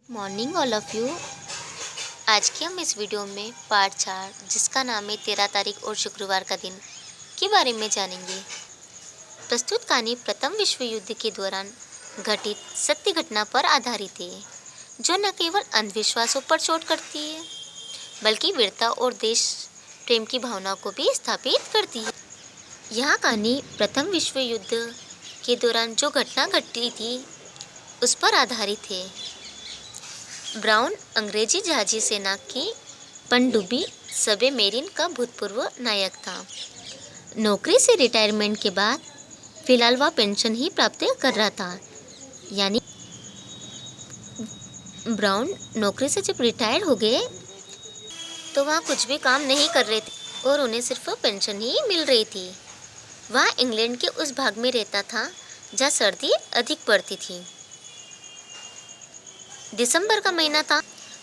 Morning all of you. आज के हम इस वीडियो में पार्ट 4 जिसका नाम है 13 तारीख और शुक्रवार का दिन के बारे में जानेंगे। प्रस्तुत कहानी प्रथम विश्व युद्ध के दौरान घटित सत्य घटना पर आधारित है, जो न केवल अंधविश्वासों पर चोट करती है बल्कि वीरता और देश प्रेम की भावना को भी स्थापित करती है। यह कहानी प्रथम विश्व युद्ध के दौरान जो घटना घटी थी उस पर आधारित है। ब्राउन अंग्रेजी जहाजी सेना की पनडुब्बी सबमरीन का भूतपूर्व नायक था। नौकरी से रिटायरमेंट के बाद फिलहाल वह पेंशन ही प्राप्त कर रहा था। यानी ब्राउन नौकरी से जब रिटायर हो गए तो वहाँ कुछ भी काम नहीं कर रहे थे और उन्हें सिर्फ पेंशन ही मिल रही थी। वह इंग्लैंड के उस भाग में रहता था जहाँ सर्दी अधिक पड़ती थी। दिसंबर का महीना था।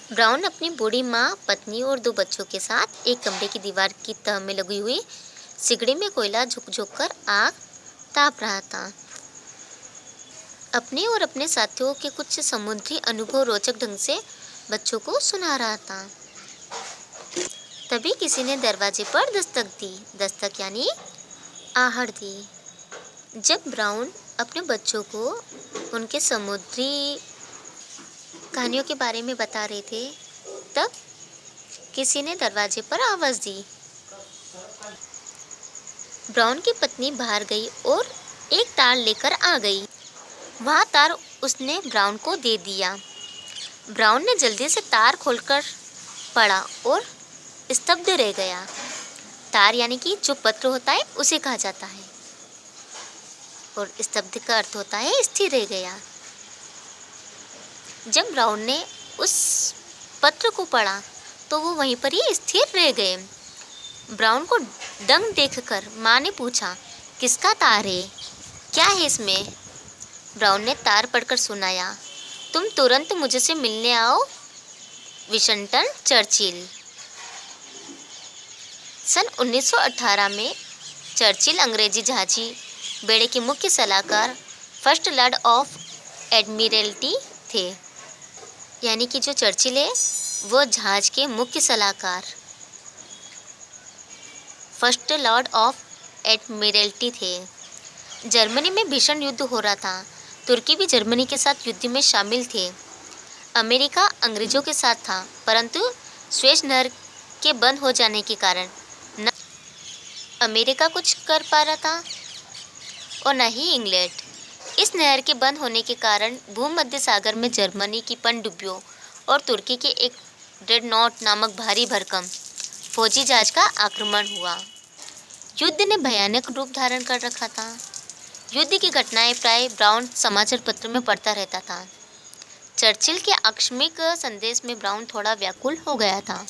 ब्राउन अपनी बूढ़ी माँ, पत्नी और 2 बच्चों के साथ एक कमरे की दीवार की तह में लगी हुई सिगड़ी में कोयला झुक कर आग ताप रहा था। अपने और अपने साथियों के कुछ समुद्री अनुभव रोचक ढंग से बच्चों को सुना रहा था। तभी किसी ने दरवाजे पर दस्तक दी। दस्तक यानी आहट दी। जब ब्राउन अपने बच्चों को उनके समुद्री कहानियों के बारे में बता रहे थे, तब किसी ने दरवाजे पर आवाज दी। ब्राउन की पत्नी बाहर गई और एक तार लेकर आ गई। वह तार उसने ब्राउन को दे दिया। ब्राउन ने जल्दी से तार खोलकर पढ़ा और स्तब्ध रह गया। तार यानी कि जो पत्र होता है उसे कहा जाता है और स्तब्ध का अर्थ होता है स्थिर रह गया। जब ब्राउन ने उस पत्र को पढ़ा तो वो वहीं पर ही स्थिर रह गए। ब्राउन को दंग देखकर माँ ने पूछा, किसका तार है, क्या है इसमें? ब्राउन ने तार पढ़कर सुनाया, तुम तुरंत मुझसे मिलने आओ, विंस्टन चर्चिल। सन 1918 में चर्चिल अंग्रेजी जहाजी बेड़े के मुख्य सलाहकार फर्स्ट लॉर्ड ऑफ एडमिरल्टी थे। यानी कि जो चर्चिल है वो जहाज के मुख्य सलाहकार फर्स्ट लॉर्ड ऑफ एडमिरल्टी थे। जर्मनी में भीषण युद्ध हो रहा था। तुर्की भी जर्मनी के साथ युद्ध में शामिल थे। अमेरिका अंग्रेजों के साथ था, परंतु स्वेज नहर के बंद हो जाने के कारण न अमेरिका कुछ कर पा रहा था और न ही इंग्लैंड। इस नहर के बंद होने के कारण भूमध्य सागर में जर्मनी की पनडुब्बियों और तुर्की के एक ड्रेडनॉट नामक भारी भरकम फौजी जहाज का आक्रमण हुआ। युद्ध ने भयानक रूप धारण कर रखा था। युद्ध की घटनाएं प्राय ब्राउन समाचार पत्र में पढ़ता रहता था। चर्चिल के आकस्मिक संदेश में ब्राउन थोड़ा व्याकुल हो गया था।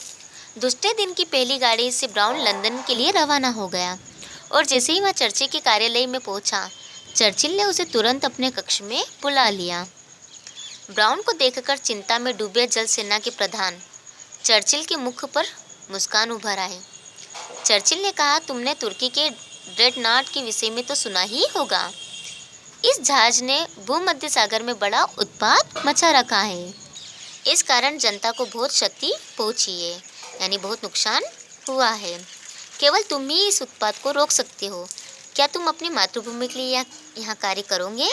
दूसरे दिन की पहली गाड़ी से ब्राउन लंदन के लिए रवाना हो गया और जैसे ही वह चर्चिल के कार्यालय में पहुंचा, चर्चिल ने उसे तुरंत अपने कक्ष में बुला लिया। ब्राउन को देखकर चिंता में डूबे जल सेना के प्रधान चर्चिल के मुख पर मुस्कान उभर आई। चर्चिल ने कहा, तुमने तुर्की के ड्रेडनॉट के विषय में तो सुना ही होगा। इस जहाज ने भूमध्य सागर में बड़ा उत्पात मचा रखा है। इस कारण जनता को बहुत क्षति पहुंची है, यानी बहुत नुकसान हुआ है। केवल तुम ही इस उत्पात को रोक सकते हो। क्या तुम अपनी मातृभूमि के लिए यहाँ कार्य करोगे?